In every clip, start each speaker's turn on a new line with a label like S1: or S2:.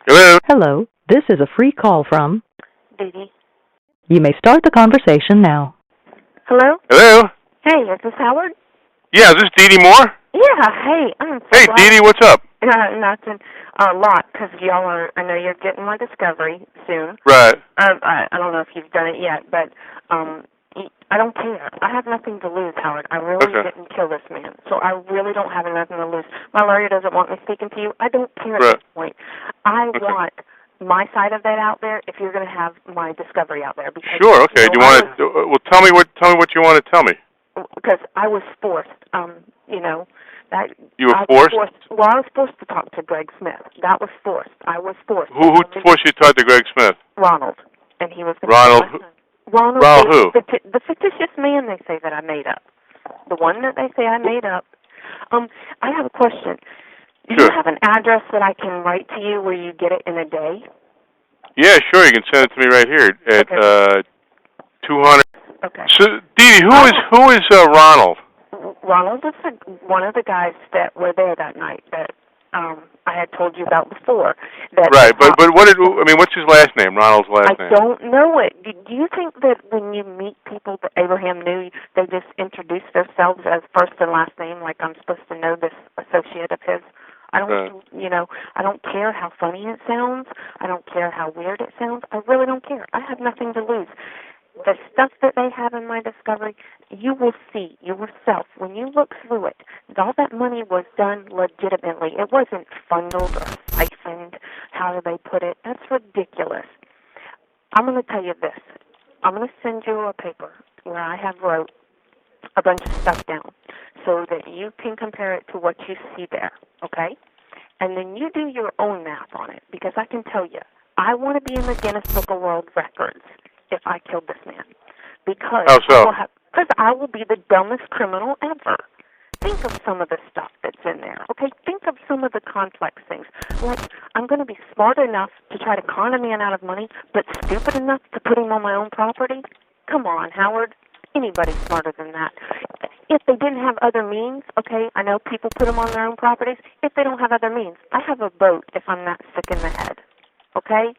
S1: Hello?
S2: Hello, this is a free call from
S3: Dee Dee.
S2: You may start the conversation now.
S3: Hello?
S1: Hello?
S3: Hey, is this Howard?
S1: Yeah, is this Dee Dee Moore?
S3: Yeah, hey, I'm so
S1: Hey,
S3: glad.
S1: Dee Dee, what's up?
S3: Nothing. A lot, because y'all are, I know you're getting my discovery soon.
S1: Right.
S3: I don't know if you've done it yet, but I don't care. I have nothing to lose, Howard. I really didn't kill this man, so I really don't have nothing to lose. My lawyer doesn't want me speaking to you. I don't care at this point. I want my side of that out there if you're going to have my discovery out there. Because,
S1: sure, okay. Do you want to, well, tell me what you want to tell me.
S3: Because I was forced,
S1: You were forced?
S3: Well, I was forced to talk to Greg Smith. That was forced. I was forced.
S1: Who forced you to talk to Greg Smith?
S3: Ronald. And he was
S1: Ronald who?
S3: The fictitious man they say that I made up. The one that they say I made up. I have a question. Do you have an address that I can write to you where you get it in a day?
S1: Yeah, sure. You can send it to me right here at 200.
S3: Okay.
S1: So, Dee Dee, who is Ronald?
S3: Ronald is one of the guys that were there that night that I had told you about before.
S1: Right, but what's his last name? Ronald's last name?
S3: I don't know it. Do you think that when you meet people that Abraham knew, they just introduce themselves as first and last name, like I'm supposed to know this associate of his? I don't care how funny it sounds. I don't care how weird it sounds. I really don't care. I have nothing to lose. The stuff that they have in my discovery, you will see yourself when you look through it. All that money was done legitimately. It wasn't funneled or siphoned. How do they put it? That's ridiculous. I'm going to tell you this. I'm going to send you a paper where I have wrote a bunch of stuff down so that you can compare it to what you see there, okay? And then you do your own math on it, because I can tell you, I want to be in the Guinness Book of World Records if I killed this man. Because I will be the dumbest criminal ever. Think of some of the stuff that's in there, okay? Think of some of the complex things. Like, I'm going to be smart enough to try to con a man out of money, but stupid enough to put him on my own property? Come on, Howard. Anybody's smarter than that. If they didn't have other means, okay, I know people put them on their own properties. If they don't have other means, I have a boat if I'm not sick in the head, okay?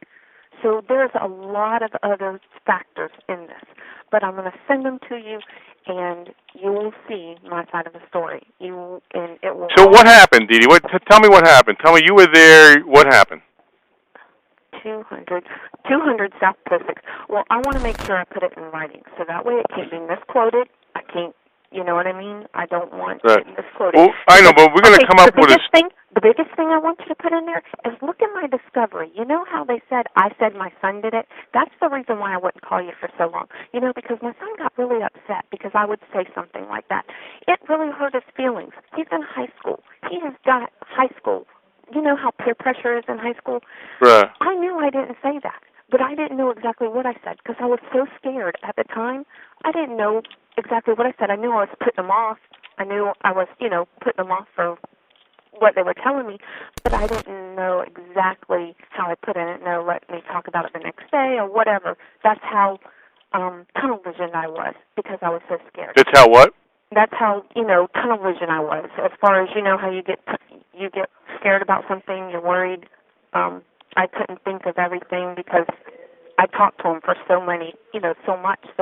S3: So there's a lot of other factors in this. But I'm going to send them to you, and you will see my side of the story. So
S1: what happened, Dee Dee? Tell me what happened. Tell me, you were there. What happened?
S3: 200 South Pacific. Well, I want to make sure I put it in writing, so that way it can't be misquoted. I can't, you know what I mean? I don't want it misquoted.
S1: Well, I know, but we're going to come up with
S3: The biggest thing I want you to put in there is look at my discovery. You know how they said I said my son did it? That's the reason why I wouldn't call you for so long. You know, because my son got really upset because I would say something like that. It really hurt his feelings. He's in high school. He has got high school. You know how peer pressure is in high school?
S1: Right.
S3: I knew I didn't say that, but I didn't know exactly what I said because I was so scared at the time. I didn't know exactly what I said. I knew I was putting them off. I knew I was, putting them off for what they were telling me, but I didn't know exactly how I put it. I didn't know, let me talk about it the next day or whatever. That's how tunnel vision I was because I was so scared.
S1: That's how what?
S3: That's how, tunnel vision I was. As far as, how you get scared about something, you're worried. I couldn't think of everything because I talked to them for so much.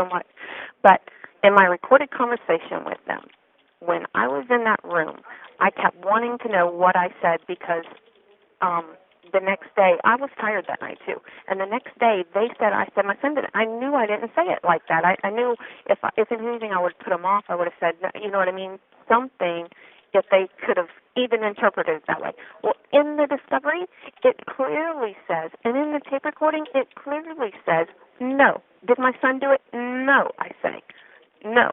S3: But in my recorded conversation with them, when I was in that room, I kept wanting to know what I said because the next day, I was tired that night too, and the next day they said I said my son did it. I knew I didn't say it like that. I knew if anything I would put them off, I would have said, you know what I mean, something if they could have even interpreted it that way. Well, in the discovery, it clearly says, and in the tape recording, it clearly says, no. Did my son do it? No, I say. No.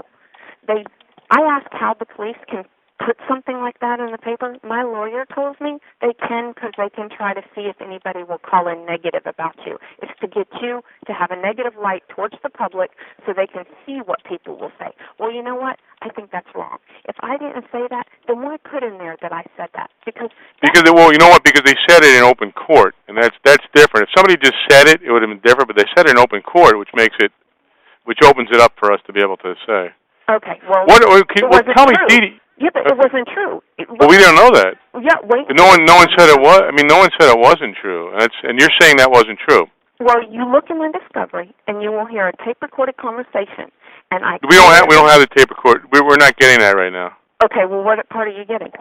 S3: I asked how the police can put something like that in the paper. My lawyer tells me they can because they can try to see if anybody will call in negative about you. It's to get you to have a negative light towards the public so they can see what people will say. Well, you know what? I think that's wrong. If I didn't say that, then why put in there that I said that? Because you
S1: know what? Because they said it in open court, and that's different. If somebody just said it, it would have been different. But they said it in open court, which opens it up for us to be able to say.
S3: Okay. Well,
S1: tell me, Dee Dee.
S3: Yeah, but it wasn't true.
S1: Well, we don't know that.
S3: Yeah, wait.
S1: But no one said it was. I mean, no one said it wasn't true. And you're saying that wasn't true.
S3: Well, you look in my discovery, and you will hear a tape-recorded conversation, and
S1: We don't have the tape record. We're not getting that right now.
S3: Okay, well, what part are you getting?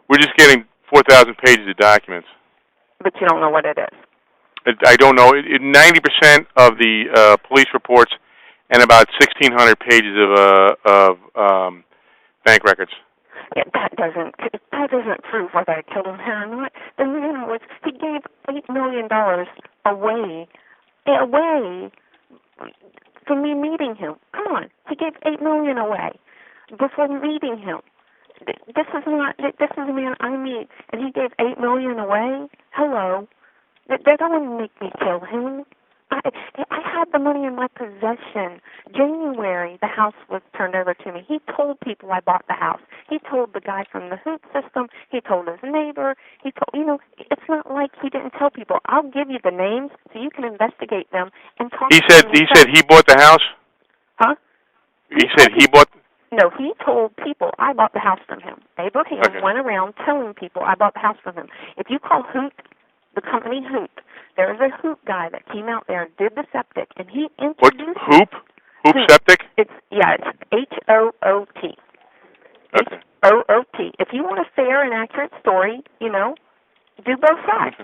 S1: We're just getting 4,000 pages of documents.
S3: But you don't know what it is.
S1: I don't know. 90% of the police reports and about 1,600 pages of bank records.
S3: Yeah, that doesn't prove whether I killed him or not. The man he gave $8 million away for me meeting him. Come on, he gave $8 million away before meeting him. This is a man I meet, and he gave $8 million away. Hello, that wouldn't make me kill him. I had the money in my possession. January, the house was turned over to me. He told people I bought the house. He told the guy from the hoot system. He told his neighbor. He told, it's not like he didn't tell people. I'll give you the names so you can investigate them and talk to them.
S1: He said he bought the house?
S3: Huh?
S1: He said he bought...
S3: No, he told people I bought the house from him. Abraham went around telling people I bought the house from him. If you call Hoot, the company Hoot, there is a Hoot guy that came out there and did the septic, and he introduced...
S1: What? Hoop septic?
S3: It's H-O-O-T.
S1: Okay.
S3: H-O-O-T. If you want a fair and accurate story, do both sides.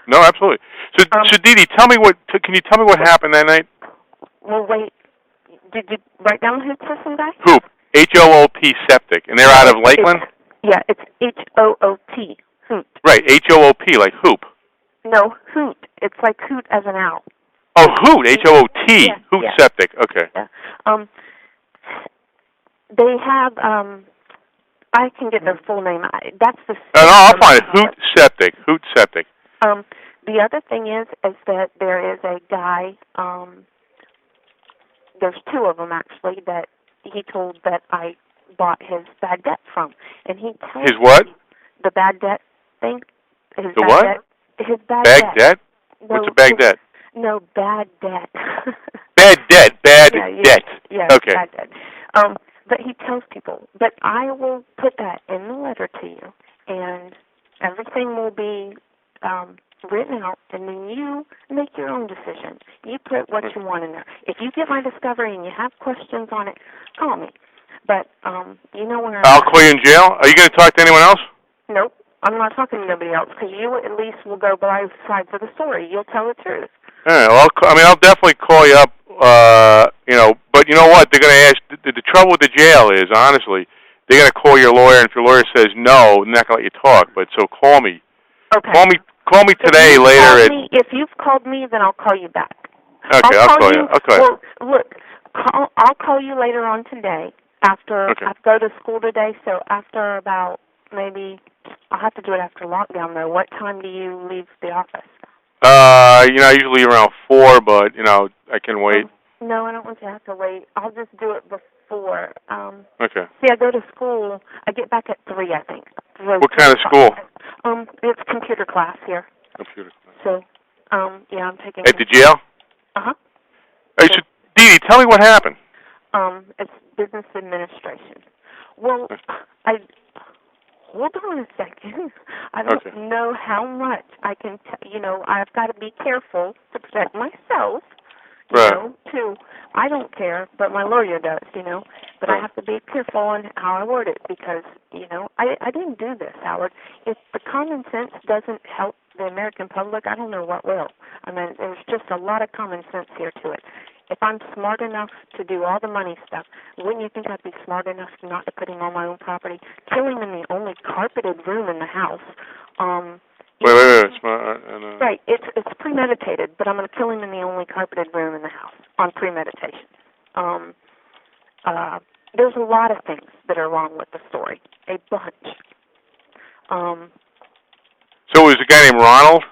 S1: No, absolutely. So Dee Dee, can you tell me what happened that night?
S3: Well, wait. Did you write down Hoot system guy?
S1: Hoop. H-O-O-P septic. And they're out of Lakeland?
S3: It's H-O-O-T. Hoot.
S1: Right, H-O-O-P, like hoop.
S3: No, Hoot. It's like hoot as an owl.
S1: Oh, Hoot, H-O-O-T.
S3: Yeah,
S1: Hoot septic, okay.
S3: Yeah. They have, I can get their full name. That's the...
S1: No, I'll find it. Hoot septic.
S3: The other thing is that there is a guy, there's two of them actually, that he told that I bought his bad debt from. And he tells
S1: his what?
S3: The bad debt thing.
S1: The what?
S3: His bad
S1: debt. What's a bad debt?
S3: No, bad debt.
S1: Bad debt. Bad debt.
S3: Yeah,
S1: okay.
S3: Bad debt. But he tells people, but I will put that in the letter to you, and everything will be written out, and then you make your own decision. You put what you want in there. If you get my discovery and you have questions on it, call me. But, when
S1: I'll call you in jail? Are you going to talk to anyone else?
S3: Nope. I'm not talking to nobody else, because you at least will go by sides of the story. You'll tell the truth.
S1: All right, well, I'll definitely call you up, but you know what? They're going to ask, the trouble with the jail is, honestly, they're going to call your lawyer, and if your lawyer says no, they're not going to let you talk, so call me.
S3: Okay.
S1: Call me today, later.
S3: If you've called me, then I'll call you back.
S1: Okay, I'll call you. Okay.
S3: Well, look, I'll call you later on today, after I go to school today, so after about maybe... I'll have to do it after lockdown, though. What time do you leave the office?
S1: I usually leave around 4, but, I can wait.
S3: No, I don't want to have to wait. I'll just do it before.
S1: Okay.
S3: See, I go to school. I get back at 3, I think.
S1: What kind of school?
S3: It's computer class here.
S1: Computer class.
S3: So, I'm taking...
S1: At the jail?
S3: Uh-huh.
S1: Hey, so, Dee Dee, tell me what happened.
S3: It's business administration. Well, Hold on a second. I don't know how much I can I've got to be careful to protect myself, too. I don't care, but my lawyer does, But I have to be careful on how I word it because, I didn't do this, Howard. If the common sense doesn't help the American public, I don't know what will. I mean, there's just a lot of common sense here to it. If I'm smart enough to do all the money stuff, wouldn't you think I'd be smart enough not to put him on my own property? Kill him in the only carpeted room in the house.
S1: Wait.
S3: Right, it's premeditated, but I'm going to kill him in the only carpeted room in the house on premeditation. There's a lot of things that are wrong with the story, a bunch.
S1: So it was a guy named Ronald?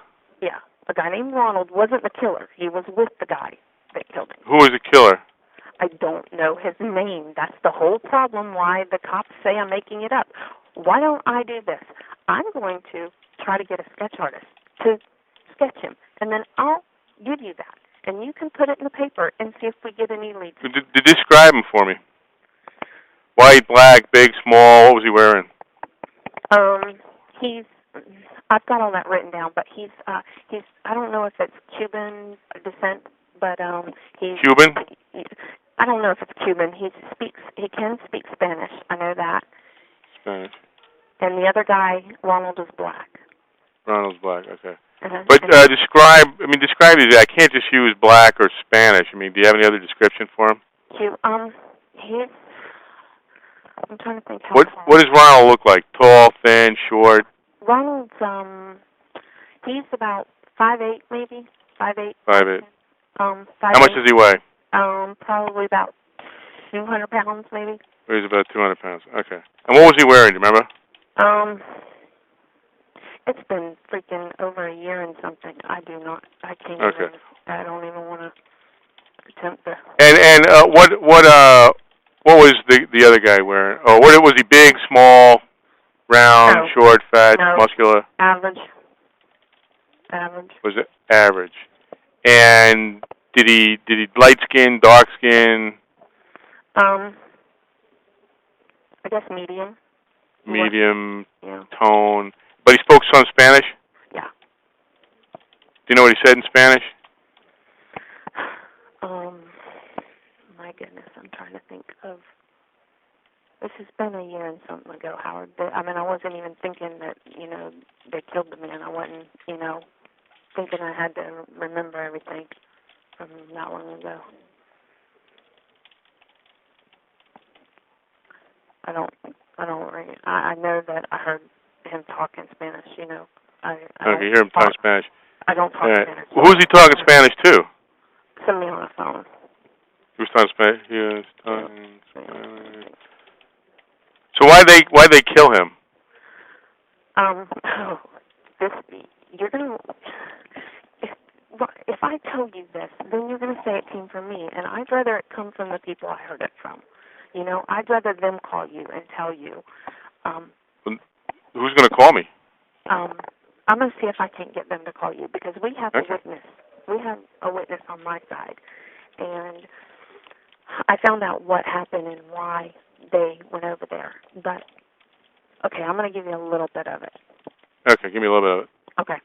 S3: Yeah, a guy named Ronald wasn't the killer. He was with the guy that killed him.
S1: Who was the killer?
S3: I don't know his name. That's the whole problem why the cops say I'm making it up. Why don't I do this? I'm going to try to get a sketch artist to sketch him, and then I'll give you that, and you can put it in the paper and see if we get any leads.
S1: Describe him for me. White, black, big, small, what was he wearing?
S3: He's I've got all that written down, but he's I don't know if it's Cuban descent, but he's
S1: Cuban?
S3: I don't know if it's Cuban. He can speak Spanish. I know that.
S1: Spanish.
S3: And the other guy, Ronald, is black.
S1: Ronald's black. Okay.
S3: Uh-huh.
S1: But describe these. I can't just use black or Spanish. I mean, do you have any other description for him?
S3: He's. I'm trying to think how.
S1: What does Ronald look like? Tall, thin, short?
S3: Ronald's he's about 5'8", maybe 5'8".
S1: 5'8".
S3: 5'8".
S1: How much does he weigh?
S3: Probably about 200 pounds, maybe.
S1: Weighs about 200 pounds. Okay. And what was he wearing? Do you remember?
S3: It's been freaking over a year and something. I can't
S1: Okay.
S3: even. I don't even want to attempt to.
S1: And what was the other guy wearing? Oh, what was he? Big, small, round, short, fat, muscular?
S3: Average.
S1: Was it average? And did he light skin, dark skin?
S3: I guess medium.
S1: Medium
S3: yeah.
S1: Tone. But he spoke some Spanish?
S3: Yeah.
S1: Do you know what he said in Spanish?
S3: My goodness, I'm trying to think of. This has been a year and something ago, Howard. I mean, I wasn't even thinking that, they killed the man. I wasn't, thinking I had to remember everything from that long ago. I know that I heard him talk in Spanish,
S1: Okay, you hear him talk Spanish.
S3: I don't talk Spanish.
S1: Well, who's he talking Spanish to?
S3: Somebody on the phone.
S1: He was talking Spanish? He was talking Spanish. So why'd they kill him?
S3: You're going to... If I tell you this, then you're going to say it came from me, and I'd rather it come from the people I heard it from. I'd rather them call you and tell you.
S1: Who's going to call me?
S3: I'm going to see if I can't get them to call you, because we have a witness. We have a witness on my side, and I found out what happened and why they went over there. But, okay, I'm going to give you a little bit of it.
S1: Okay, give me a little bit of it.
S3: Okay.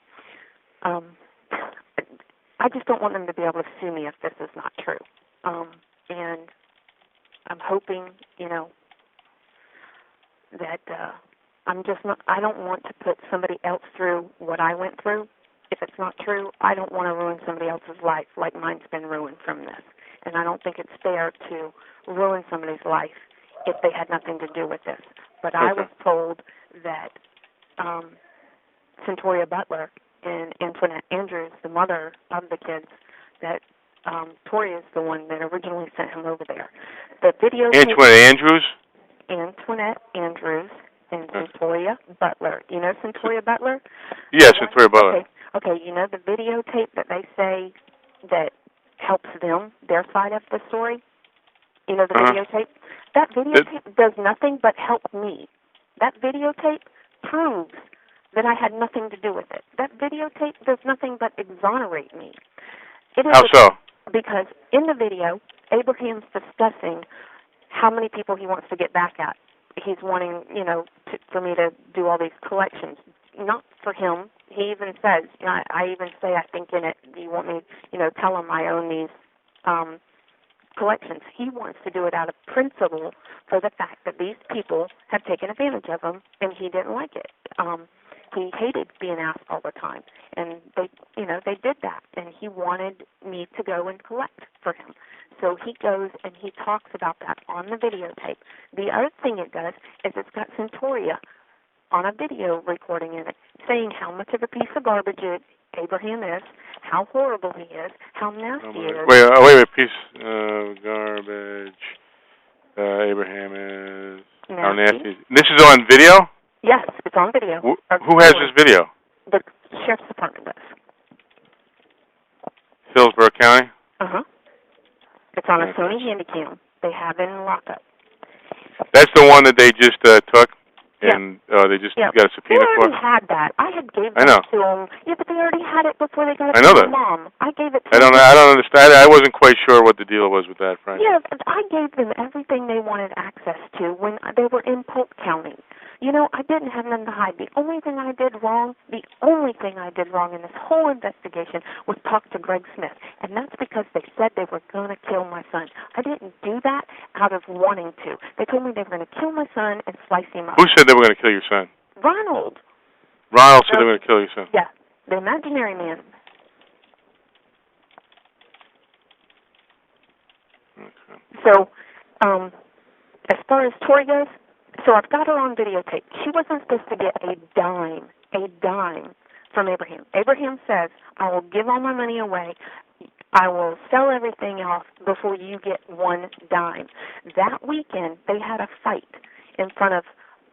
S3: I just don't want them to be able to sue me if this is not true. And I'm hoping, that I don't want to put somebody else through what I went through. If it's not true, I don't want to ruin somebody else's life like mine's been ruined from this. And I don't think it's fair to ruin somebody's life if they had nothing to do with this. But I was told that Centoria Butler and Antoinette Andrews, the mother of the kids, that Tori is the one that originally sent him over there. The video. Antoinette Andrews and Centoria Butler. You know Centoria Butler?
S1: Yes, Centoria Butler.
S3: Okay, you know the videotape that they say that helps them, their side of the story? You know the videotape? That videotape does nothing but help me. That videotape proves that I had nothing to do with it. That videotape does nothing but exonerate me.
S1: How so?
S3: Because in the video, Abraham's discussing how many people he wants to get back at. He's wanting, for me to do all these collections. Not for him. He even says, I even say, I think in it, do you want me, tell him I own these collections. He wants to do it out of principle for the fact that these people have taken advantage of him, and he didn't like it. He hated being asked all the time, and they did that, and he wanted me to go and collect for him. So he goes and he talks about that on the videotape. The other thing it does is it's got Centoria on a video recording in it, saying how much of a piece of garbage Abraham is, how horrible he is, how nasty he is.
S1: Wait, a piece of garbage Abraham is, nasty. How nasty. This is on video?
S3: Yes, it's on video.
S1: Who has this video?
S3: The Sheriff's Department does.
S1: Hillsborough County?
S3: Uh-huh. It's on a Sony Handycam. They have it in lockup.
S1: That's the one that they just took? and they just got a subpoena for it?
S3: They already had that. I had gave
S1: I
S3: that
S1: know.
S3: to them. Yeah, but they already had it before they got it
S1: I know
S3: to
S1: that.
S3: my mom. I gave it to
S1: I don't understand. I wasn't quite sure what the deal was with that, Frank.
S3: Yeah, but I gave them everything they wanted access to when they were in Polk County. You know, I didn't have nothing to hide. The only thing I did wrong in this whole investigation was talk to Greg Smith. And that's because they said they were going to kill my son. I didn't do that out of wanting to. They told me they were going to kill my son and slice him up.
S1: Who said they were going to kill your son?
S3: Ronald.
S1: Ronald said they were going to kill your son.
S3: Yeah, the imaginary man.
S1: Okay.
S3: So, as far as Tori goes, so I've got her on videotape. She wasn't supposed to get a dime from Abraham. Abraham says, I will give all my money away. I will sell everything off before you get one dime. That weekend, they had a fight in front of,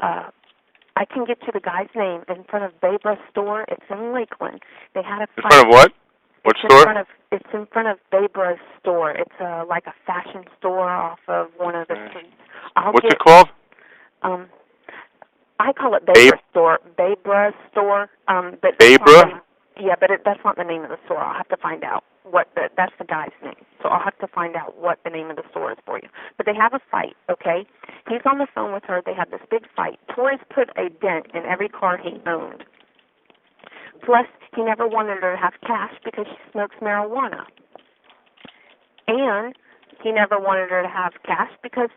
S3: I can get you the guy's name, in front of Babra's store. It's in Lakeland. They had a fight.
S1: In front of what? What store?
S3: It's in front of Babra's store. It's like a fashion store off of one of the streets.
S1: What's it called?
S3: I call it Babra's store. Babra's store. But
S1: Babra?
S3: Yeah, but that's not the name of the store. I'll have to find out that's the guy's name. So I'll have to find out what the name of the store is for you. But they have a fight, okay? He's on the phone with her. They have this big fight. Tori's put a dent in every car he owned. Plus, he never wanted her to have cash because she smokes marijuana. And he never wanted her to have cash because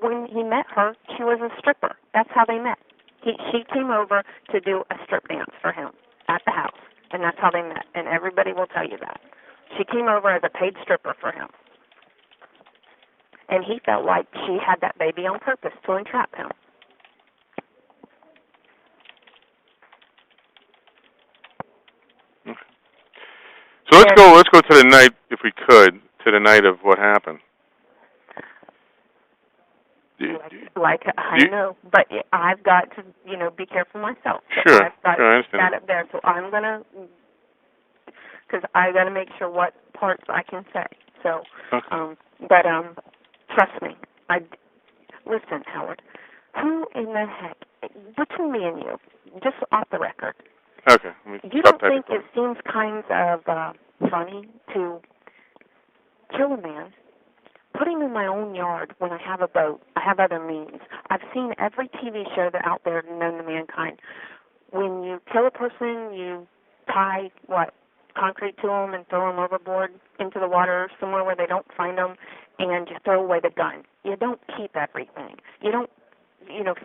S3: when he met her, she was a stripper. That's how they met. She came over to do a strip dance for him at the house, and that's how they met. And everybody will tell you that. She came over as a paid stripper for him. And he felt like she had that baby on purpose to entrap him.
S1: So let's go to the night, if we could, to the night of what happened.
S3: I know, but I've got to, be careful myself. So
S1: Sure,
S3: I
S1: understand.
S3: got it there, so I'm gonna, because I got to make sure what parts I can say. So,
S1: okay.
S3: But trust me. Listen, Howard. Who in the heck? Between me and you, just off the record.
S1: Okay.
S3: You don't think it seems kind of funny to kill a man, put him in my own yard when I have a boat, I have other means? I've seen every TV show that's out there known to mankind. When you kill a person, you tie, concrete to them and throw them overboard into the water somewhere where they don't find them, and you throw away the gun. You don't keep everything. You don't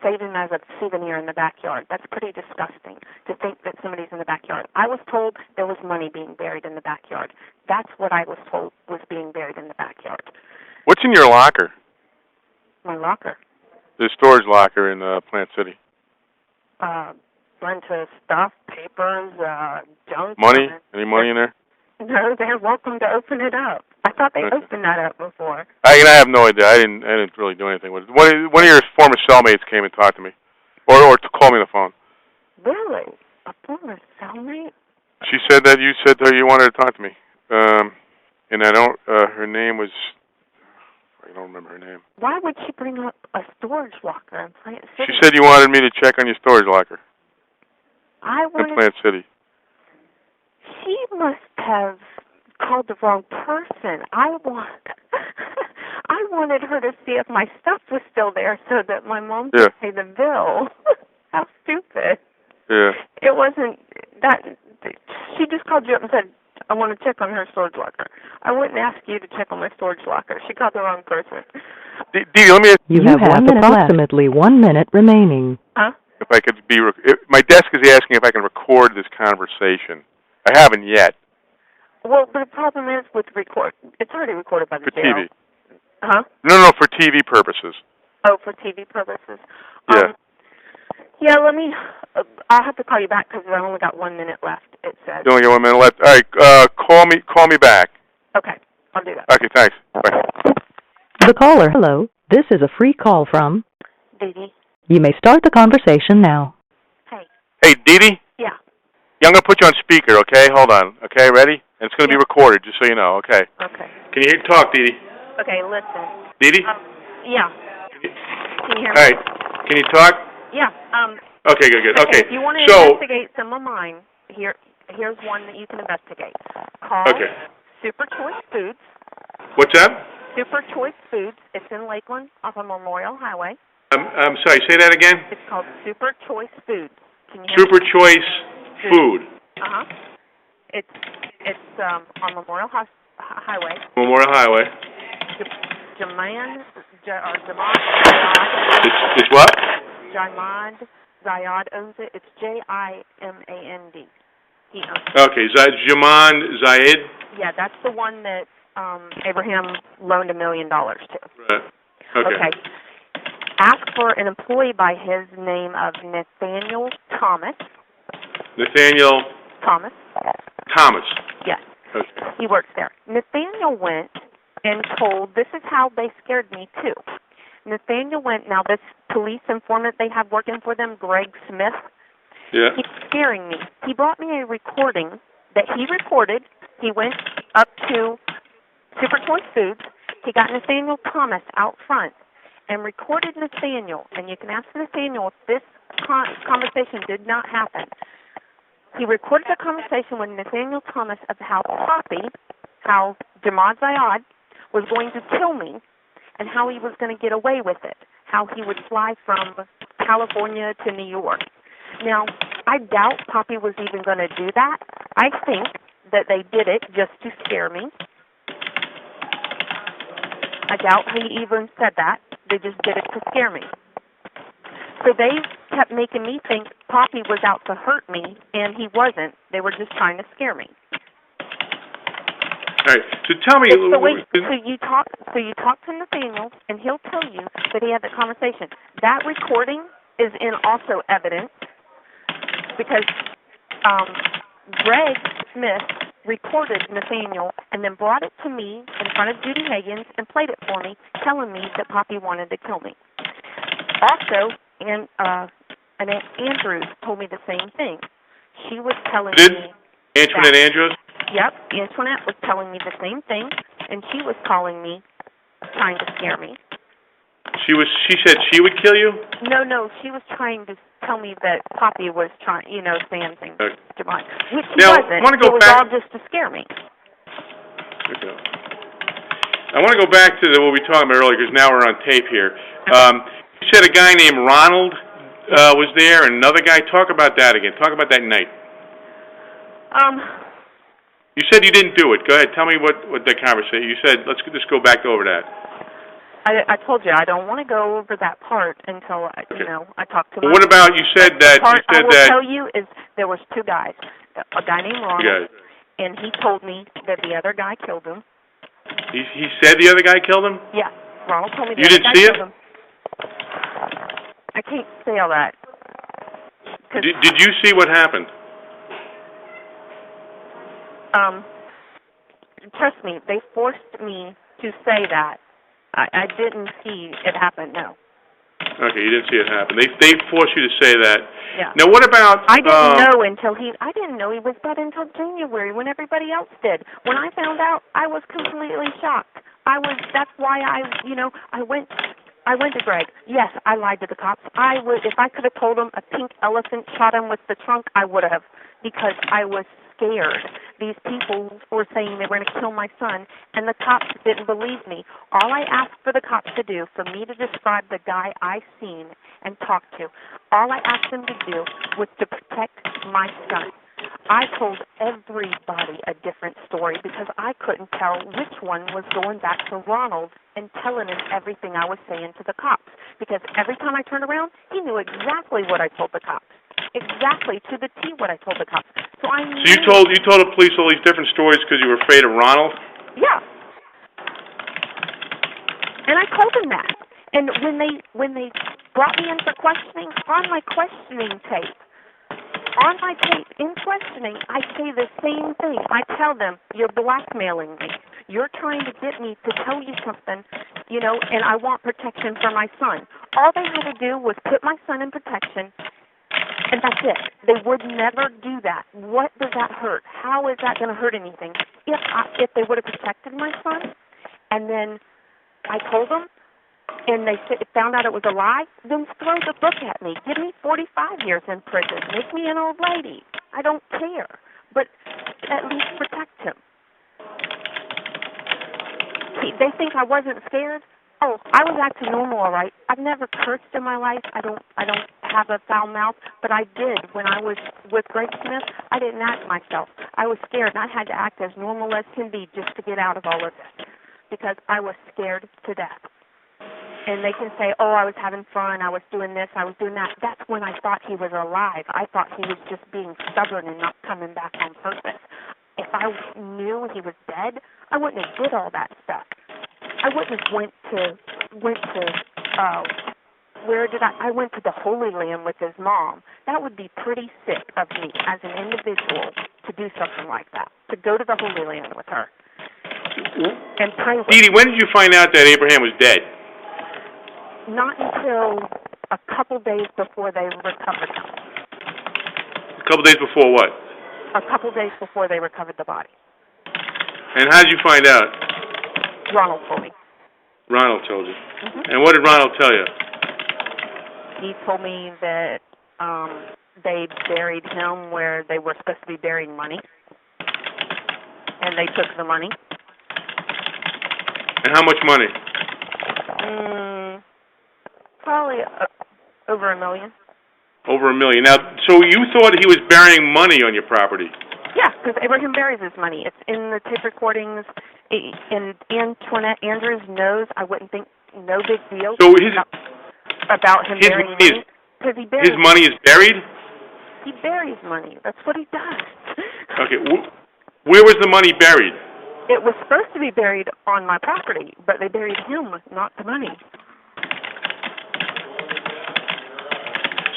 S3: save him as a souvenir in the backyard. That's pretty disgusting to think that somebody's in the backyard. I was told there was money being buried in the backyard. That's what I was told was being buried in the backyard.
S1: What's in your locker?
S3: My locker?
S1: The storage locker in Plant City.
S3: Bunch of stuff, papers, junk.
S1: Money? Any money in there?
S3: No, they're welcome to open it up. I thought they opened that up before.
S1: I have no idea. I didn't really do anything with it. One of your former cellmates came and talked to me, or to call me on the phone.
S3: Really? A former cellmate?
S1: She said that you said to her you wanted to talk to me, and I don't. Her name was. I don't remember her name.
S3: Why would she bring up a storage locker in Plant City?
S1: She said you wanted me to check on your storage locker. In Plant City.
S3: She must have called the wrong person. I wanted her to see if my stuff was still there so that my mom could pay the bill. How stupid.
S1: Yeah.
S3: It wasn't that. She just called you up and said, I want to check on her storage locker. I wouldn't ask you to check on my storage locker. She called the wrong person.
S1: Dee Dee, let me ask
S2: you. You have approximately 1 minute remaining.
S3: Huh?
S1: If I could my desk is asking if I can record this conversation. I haven't yet.
S3: Well, the problem is with record. It's already recorded by the jail.
S1: For TV.
S3: Huh?
S1: No, for TV purposes.
S3: Oh, for TV purposes.
S1: Yeah.
S3: Yeah. I'll have to call you back because I only got 1 minute left. It says.
S1: You only got 1 minute left. All right. Call me back.
S3: Okay, I'll do that.
S1: Okay, thanks. Bye.
S2: The caller. Hello. This is a free call from
S3: Dee Dee.
S2: You may start the conversation now.
S1: Hey, Dee Dee?
S3: Yeah.
S1: I'm going to put you on speaker, okay? Hold on. Okay, ready? And it's going to be recorded, just so you know, okay?
S3: Okay.
S1: Can you talk, Dee Dee?
S3: Okay, listen.
S1: Dee Dee?
S3: Yeah. Can you hear me?
S1: All right. Can you talk?
S3: Yeah.
S1: Okay, good. Okay.
S3: If you want to investigate some of mine, here's one that you can investigate. Call Super Choice Foods.
S1: What's that?
S3: Super Choice Foods. It's in Lakeland off of Memorial Highway.
S1: I'm sorry, say that again?
S3: It's called Super Choice Foods. Can you hear
S1: Super Choice Food.
S3: Uh-huh. It's on Memorial Highway.
S1: Memorial Highway.
S3: Jamad.
S1: It's what?
S3: Jamad Zayad owns it. It's Jimand. He owns it.
S1: Okay, Jamad Zayed?
S3: Yeah, that's the one that Abraham loaned $1 million to.
S1: Right. Okay.
S3: Ask for an employee by his name of Nathaniel Thomas.
S1: Nathaniel
S3: Thomas. Yes.
S1: Okay.
S3: He works there. Nathaniel went and told, this is how they scared me too. Nathaniel went, now this police informant they have working for them, Greg Smith, he's scaring me. He brought me a recording that he recorded. He went up to Super Choice Foods. He got Nathaniel Thomas out front and recorded Nathaniel. And you can ask Nathaniel if this conversation did not happen. He recorded a conversation with Nathaniel Thomas of how Jamad Zayad was going to kill me and how he was going to get away with it, how he would fly from California to New York. Now, I doubt Poppy was even going to do that. I think that they did it just to scare me. I doubt he even said that. They just did it to scare me. So they kept making me think Poppy was out to hurt me, and he wasn't. They were just trying to scare me.
S1: All right. So tell me.
S3: So you talk to Nathaniel, and he'll tell you that he had that conversation. That recording is in also evidence because Greg Smith recorded Nathaniel and then brought it to me in front of Judy Higgins and played it for me, telling me that Poppy wanted to kill me. Also, and Andrews told me the same thing. She was telling me.
S1: Antoinette Andrews?
S3: Yep, Antoinette was telling me the same thing, and she was calling me, trying to scare me.
S1: She said she would kill you?
S3: No, she was trying to tell me that Poppy was trying, saying things to mine, which
S1: now,
S3: wasn't. It was all just to scare me.
S1: Okay. I want to go back to what we were talking about earlier, because now we're on tape here. You said a guy named Ronald was there, and another guy. Talk about that again. Talk about that night. You said you didn't do it. Go ahead. Tell me what the conversation. You said let's just go back over that.
S3: I told you I don't want to go over that part until I talk to.
S1: Well, what about you said that?
S3: Part
S1: you said
S3: I will
S1: that.
S3: tell you is there was two guys. A guy named Ronald, and he told me that the other guy killed him.
S1: He said the other guy killed him?
S3: Yeah, Ronald told me the
S1: other guy killed him. You didn't see it?
S3: I can't say all that.
S1: Did you see what happened?
S3: Trust me, they forced me to say that. I didn't see it happen, no.
S1: Okay, you didn't see it happen. They forced you to say that.
S3: Yeah.
S1: Now, what about...
S3: I didn't know I didn't know he was dead until January when everybody else did. When I found out, I was completely shocked. That's why I went to Greg. Yes, I lied to the cops. If I could have told them a pink elephant shot him with the trunk, I would have, because I was scared. These people were saying they were going to kill my son, and the cops didn't believe me. All I asked for the cops to do, for me to describe the guy I seen and talked to, all I asked them to do was to protect my son. I told everybody a different story because I couldn't tell which one was going back to Ronald and telling him everything I was saying to the cops. Because every time I turned around, he knew exactly what I told the cops. Exactly to the T what I told the cops. So I knew.
S1: So you told the police all these different stories because you were afraid of Ronald?
S3: Yeah. And I told them that. And when they brought me in for questioning, on my questioning tape, in questioning, I say the same thing. I tell them, you're blackmailing me. You're trying to get me to tell you something, and I want protection for my son. All they had to do was put my son in protection, and that's it. They would never do that. What does that hurt? How is that going to hurt anything? If they would have protected my son, and then I told them, and they found out it was a lie, then throw the book at me. Give me 45 years in prison. Make me an old lady. I don't care. But at least protect him. They think I wasn't scared. Oh, I was acting normal, all right. I've never cursed in my life. I don't have a foul mouth, but I did when I was with Greg Smith. I didn't act myself. I was scared, and I had to act as normal as can be just to get out of all of this because I was scared to death. And they can say, oh, I was having fun, I was doing this, I was doing that. That's when I thought he was alive. I thought he was just being stubborn and not coming back on purpose. If I knew he was dead, I wouldn't have did all that stuff. I wouldn't have went to I went to the Holy Land with his mom. That would be pretty sick of me as an individual to do something like that, to go to the Holy Land with her and pray with her.
S1: Dee Dee, when did you find out that Abraham was dead?
S3: Not until a couple days before they recovered him.
S1: A couple days before what?
S3: A couple days before they recovered the body.
S1: And how did you find out?
S3: Ronald told me.
S1: Ronald told you. Mm-hmm. And what did Ronald tell you?
S3: He told me that they buried him where they were supposed to be burying money. And they took the money.
S1: And how much money?
S3: Probably over $1 million.
S1: Over $1 million. Now, so you thought he was burying money on your property?
S3: Yeah, because Abraham buries his money. It's in the tape recordings. And Antoinette Andrews knows. I wouldn't think no big deal.
S1: So
S3: about him burying money. Because he buries
S1: his money is buried?
S3: He buries money. That's what he does.
S1: Okay. Where was the money buried?
S3: It was supposed to be buried on my property, but they buried him, not the money.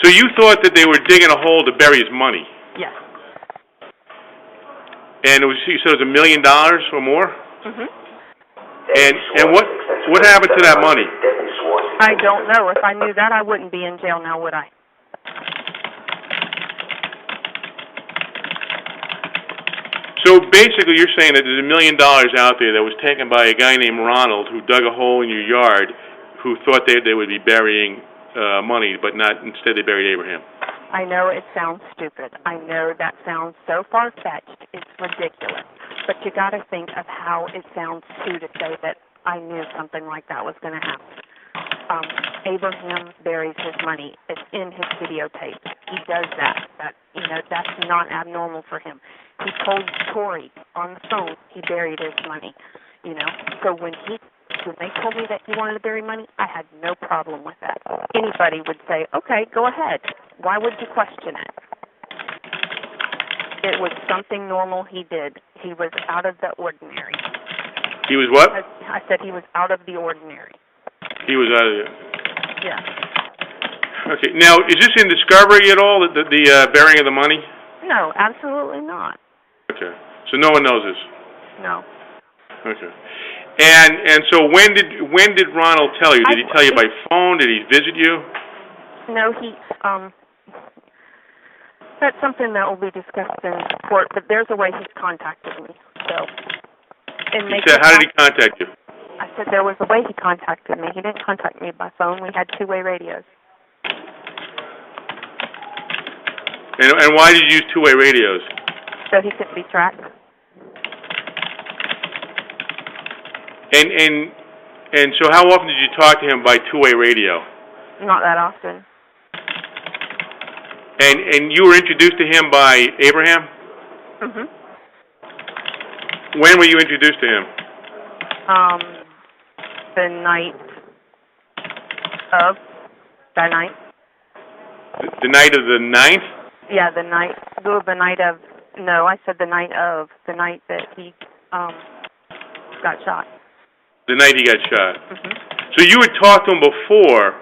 S1: So you thought that they were digging a hole to bury his money?
S3: Yes.
S1: And you said it was $1 million or more?
S3: Mm-hmm.
S1: And what happened to that money?
S3: I don't know. If I knew that, I wouldn't be in jail now, would I?
S1: So basically you're saying that there's $1 million out there that was taken by a guy named Ronald who dug a hole in your yard who thought they would be burying money, but not. Instead they buried Abraham.
S3: I know it sounds stupid. I know that sounds so far-fetched. It's ridiculous. But you got to think of how it sounds, too, to say that I knew something like that was going to happen. Abraham buries his money. It's in his videotape. He does that. That's not abnormal for him. He told Tori on the phone he buried his money. So when they told me that he wanted to bury money, I had no problem with that. Anybody would say, okay, go ahead. Why would you question it? It was something normal he did. He was out of the ordinary.
S1: He was what?
S3: I said he was out of the ordinary.
S1: He was out of the...
S3: Yeah.
S1: Okay. Now, is this in discovery at all, the burying of the money?
S3: No, absolutely not.
S1: Okay. So no one knows this?
S3: No.
S1: Okay. And so when did Ronald tell you? Did he tell you by phone? Did he visit you?
S3: No, that's something that will be discussed in court, but there's a way he's contacted me. So,
S1: how did he contact you?
S3: I said there was a way he contacted me. He didn't contact me by phone. We had two-way radios.
S1: And why did you use two-way radios?
S3: So he couldn't be tracked.
S1: And so how often did you talk to him by two-way radio?
S3: Not that often.
S1: And you were introduced to him by Abraham?
S3: Mm-hmm.
S1: When were you introduced to him?
S3: The night of the 9th.
S1: The night of the 9th?
S3: Yeah, the night of, no, I said the night that he got shot.
S1: The night he got shot.
S3: Mm-hmm.
S1: So you had talked to him before.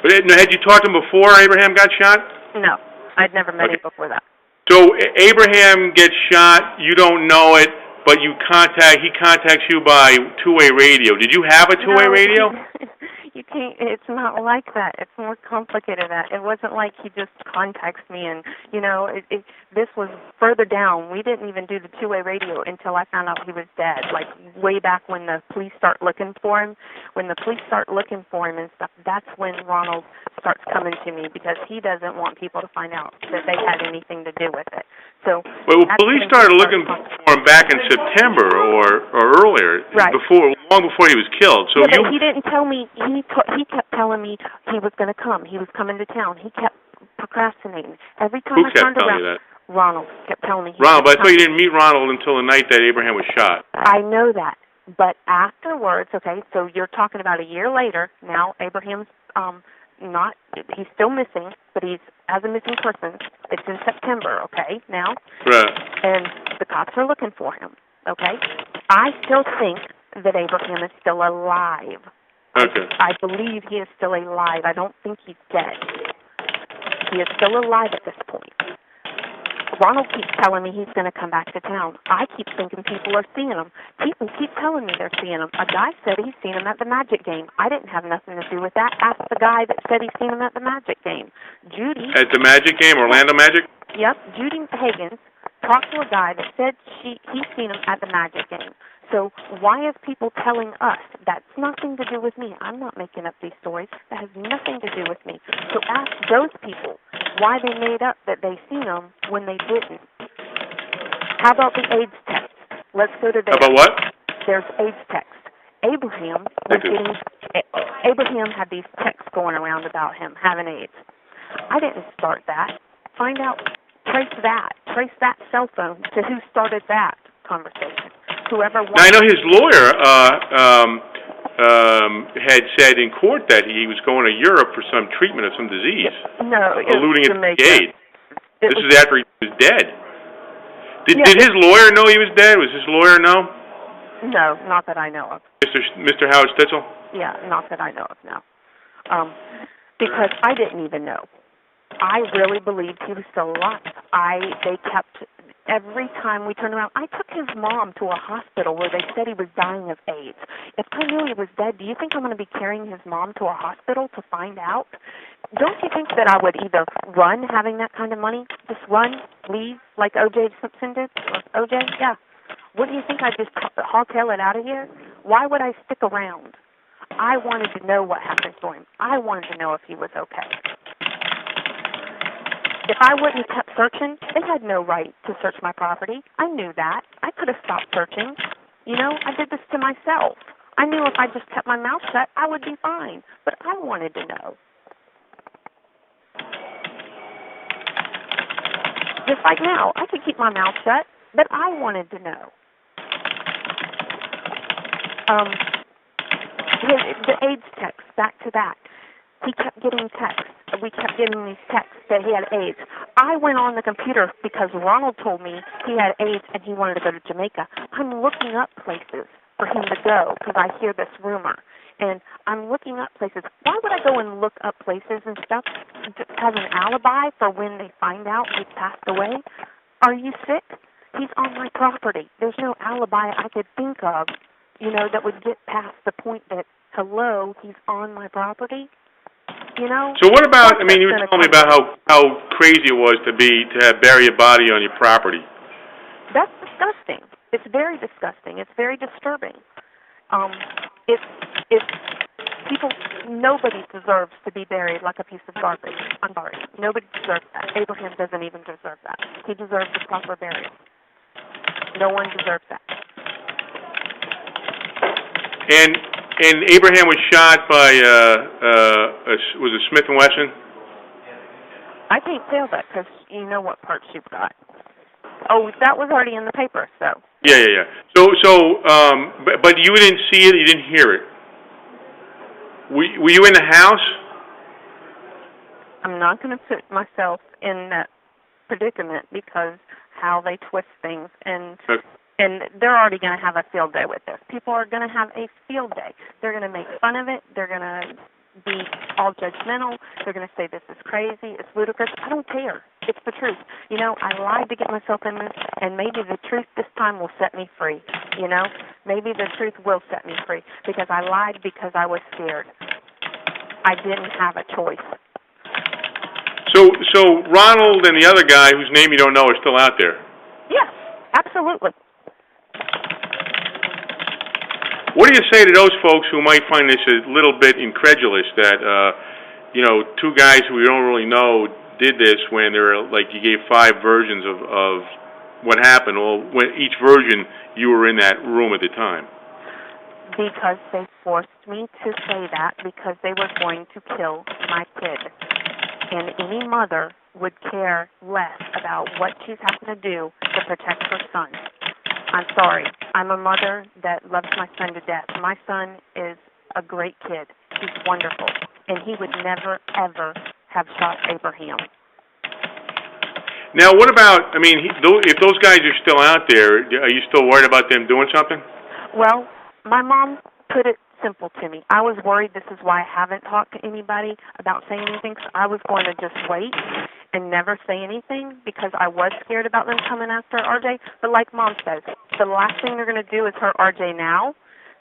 S1: But had you talked to him before Abraham got shot?
S3: No, I'd never met him before that.
S1: So Abraham gets shot, you don't know it, but he contacts you by two-way radio. Did you have a two-way radio?
S3: You can't. It's not like that. It's more complicated than that. It wasn't like he just contacts me and, this was further down. We didn't even do the two-way radio until I found out he was dead, like way back when the police start looking for him. When the police start looking for him and stuff, that's when Ronald starts coming to me because he doesn't want people to find out that they had anything to do with it. So,
S1: well, police started looking for him back in September or earlier,
S3: right.
S1: long before he was killed. So
S3: but he didn't tell me. He kept telling me he was going to come. He was coming to town. He kept procrastinating. Every time I turned around, Ronald kept telling me.
S1: Ronald, but I thought you didn't meet Ronald until the night that Abraham was shot.
S3: I know that, but afterwards, okay. So you're talking about a year later. Now Abraham's he's still missing, but he's as a missing person. It's in September, okay, now.
S1: Right.
S3: And the cops are looking for him, okay? I still think that Abraham is still alive.
S1: Okay.
S3: I believe he is still alive. I don't think he's dead. He is still alive at this point. Ronald keeps telling me he's going to come back to town. I keep thinking people are seeing him. People keep telling me they're seeing him. A guy said he's seen him at the Magic game. I didn't have nothing to do with that. Ask the guy that said he's seen him at the Magic game. Judy.
S1: At the Magic game, Orlando Magic?
S3: Yep. Judy Higgins talked to a guy that said he's seen him at the Magic game. So why is people telling us? That's nothing to do with me. I'm not making up these stories. That has nothing to do with me. So ask those people why they made up that they seen him when they didn't. How about the AIDS test? Let's go to there.
S1: How about what?
S3: There's AIDS text. Abraham had these texts going around about him having AIDS. I didn't start that. Find out, trace that cell phone to who started that conversation. Whoever.
S1: Now, I know his lawyer had said in court that he was going to Europe for some treatment of some disease.
S3: No,
S1: alluding to AIDS. This
S3: was
S1: is after he was dead. Did his lawyer know he was dead? Was his lawyer know?
S3: No, not that I know of.
S1: Mr. Howard Stitzel?
S3: Yeah, not that I know of, no. Because I didn't even know. I really believed he was still alive. They kept, every time we turned around, I took his mom to a hospital where they said he was dying of AIDS. If I knew he was dead, do you think I'm going to be carrying his mom to a hospital to find out? Don't you think that I would either run having that kind of money, just run, leave, like O.J. Simpson did? Or O.J., yeah. Wouldn't you think I'd just hardtail it out of here? Why would I stick around? I wanted to know what happened to him. I wanted to know if he was okay. If I wouldn't have kept searching, they had no right to search my property. I knew that. I could have stopped searching. I did this to myself. I knew if I just kept my mouth shut, I would be fine. But I wanted to know. Just like now, I could keep my mouth shut, but I wanted to know. The AIDS text, back to that. He kept getting texts. We kept getting these texts that he had AIDS. I went on the computer because Ronald told me he had AIDS and he wanted to go to Jamaica. I'm looking up places for him to go because I hear this rumor. And I'm looking up places. Why would I go and look up places and stuff as an alibi for when they find out he passed away? Are you sick? He's on my property. There's no alibi I could think of, that would get past the point that, hello, he's on my property.
S1: So what about? You were telling me about how crazy it was to bury a body on your property.
S3: That's disgusting. It's very disgusting. It's very disturbing. Nobody deserves to be buried like a piece of garbage. I'm sorry. Nobody deserves that. Abraham doesn't even deserve that. He deserves the proper burial. No one deserves that.
S1: And Abraham was shot by was it Smith & Wesson?
S3: I can't tell that because you know what parts you've got. Oh, that was already in the paper, so.
S1: Yeah. But you didn't see it. You didn't hear it. Were you in the house?
S3: I'm not going to put myself in that predicament because how they twist things and.
S1: Okay.
S3: And they're already going to have a field day with this. People are going to have a field day. They're going to make fun of it. They're going to be all judgmental. They're going to say this is crazy. It's ludicrous. I don't care. It's the truth. I lied to get myself in this, and maybe the truth this time will set me free. Maybe the truth will set me free because I lied because I was scared. I didn't have a choice.
S1: So Ronald and the other guy, whose name you don't know, are still out there?
S3: Yes, absolutely.
S1: What do you say to those folks who might find this a little bit incredulous that, two guys who we don't really know did this when they're like you gave 5 versions of what happened, or when each version you were in that room at the time?
S3: Because they forced me to say that because they were going to kill my kid. And any mother would care less about what she's having to do to protect her son. I'm sorry. I'm a mother that loves my son to death. My son is a great kid. He's wonderful. And he would never, ever have shot Abraham.
S1: Now, what about, if those guys are still out there, are you still worried about them doing something?
S3: Well, my mom put it simple to me. I was worried. This is why I haven't talked to anybody about saying anything. So I was going to just wait and never say anything because I was scared about them coming after RJ. But like Mom says, the last thing they're going to do is hurt RJ now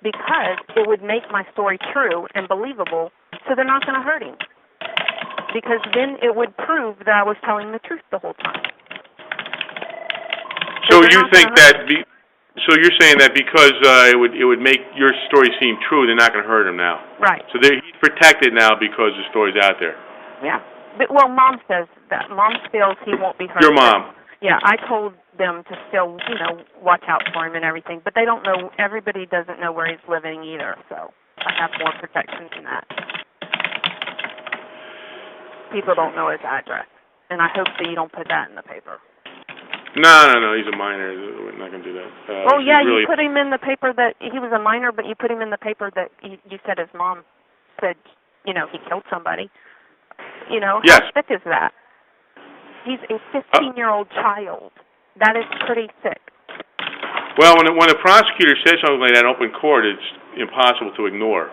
S3: because it would make my story true and believable, so they're not going to hurt him. Because then it would prove that I was telling the truth the whole time.
S1: So you think that... So you're saying that because it would make your story seem true, they're not going to hurt him now.
S3: Right.
S1: So he's protected now because the story's out there.
S3: Yeah. But, well, Mom says that. Mom feels he won't be hurt.
S1: Your mom.
S3: Yeah, I told them to still, watch out for him and everything. But they don't know. Everybody doesn't know where he's living either. So I have more protection than that. People don't know his address. And I hope that you don't put that in the paper.
S1: No, he's a minor. We're not going to do that.
S3: You put him in the paper that he was a minor, but you put him in the paper that you said his mom said, he killed somebody.
S1: Yes.
S3: How sick is that? He's a 15-year-old child. That is pretty sick.
S1: Well, when a prosecutor says something like that in open court, it's impossible to ignore.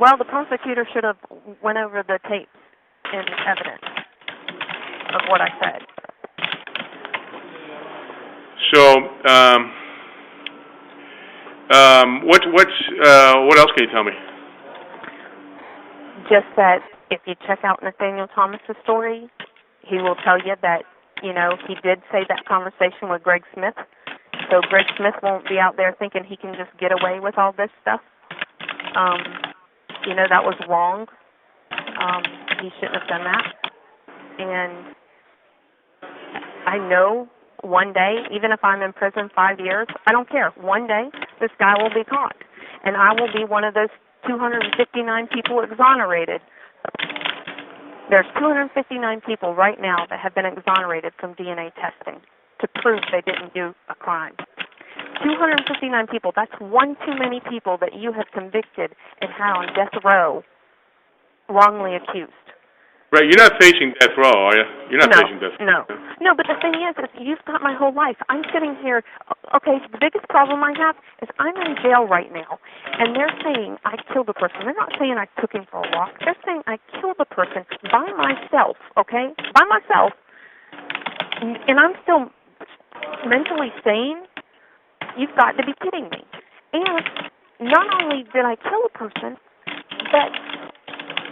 S3: Well, the prosecutor should have went over the tapes and evidence of what I said.
S1: So, what else can you tell me?
S3: Just that if you check out Nathaniel Thomas's story, he will tell you that, he did say that conversation with Greg Smith. So Greg Smith won't be out there thinking he can just get away with all this stuff. That was wrong. He shouldn't have done that. And I know one day, even if I'm in prison 5 years, I don't care. One day, this guy will be caught. And I will be one of those 259 people exonerated. There's 259 people right now that have been exonerated from DNA testing to prove they didn't do a crime. 259 people, that's one too many people that you have convicted and had on death row, wrongly accused.
S1: Right, you're not facing death row, are you? You're not facing death row.
S3: No, but the thing is you've got my whole life. I'm sitting here, okay, the biggest problem I have is I'm in jail right now, and they're saying I killed a person. They're not saying I took him for a walk. They're saying I killed a person by myself, okay? By myself, and I'm still mentally sane. You've got to be kidding me. And not only did I kill a person, but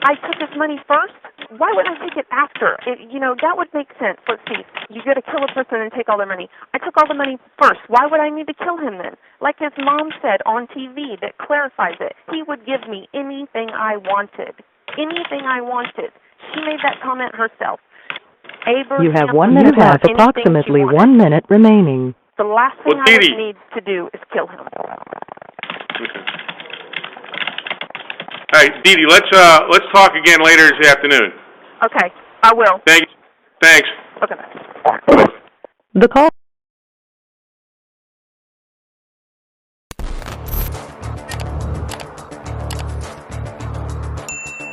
S3: I took his money first. Why would I take it after? That would make sense. Let's see. You got to kill a person and take all their money. I took all the money first. Why would I need to kill him then? Like his mom said on TV that clarifies it. He would give me anything I wanted. Anything I wanted. She made that comment herself. Abraham,
S2: you have 1 minute left, approximately 1 minute remaining.
S3: The last thing I would need to do is kill him.
S1: Okay. All right, Dee Dee, let's talk again later this afternoon.
S3: Okay, I will.
S1: Thanks.
S3: Okay.
S2: The call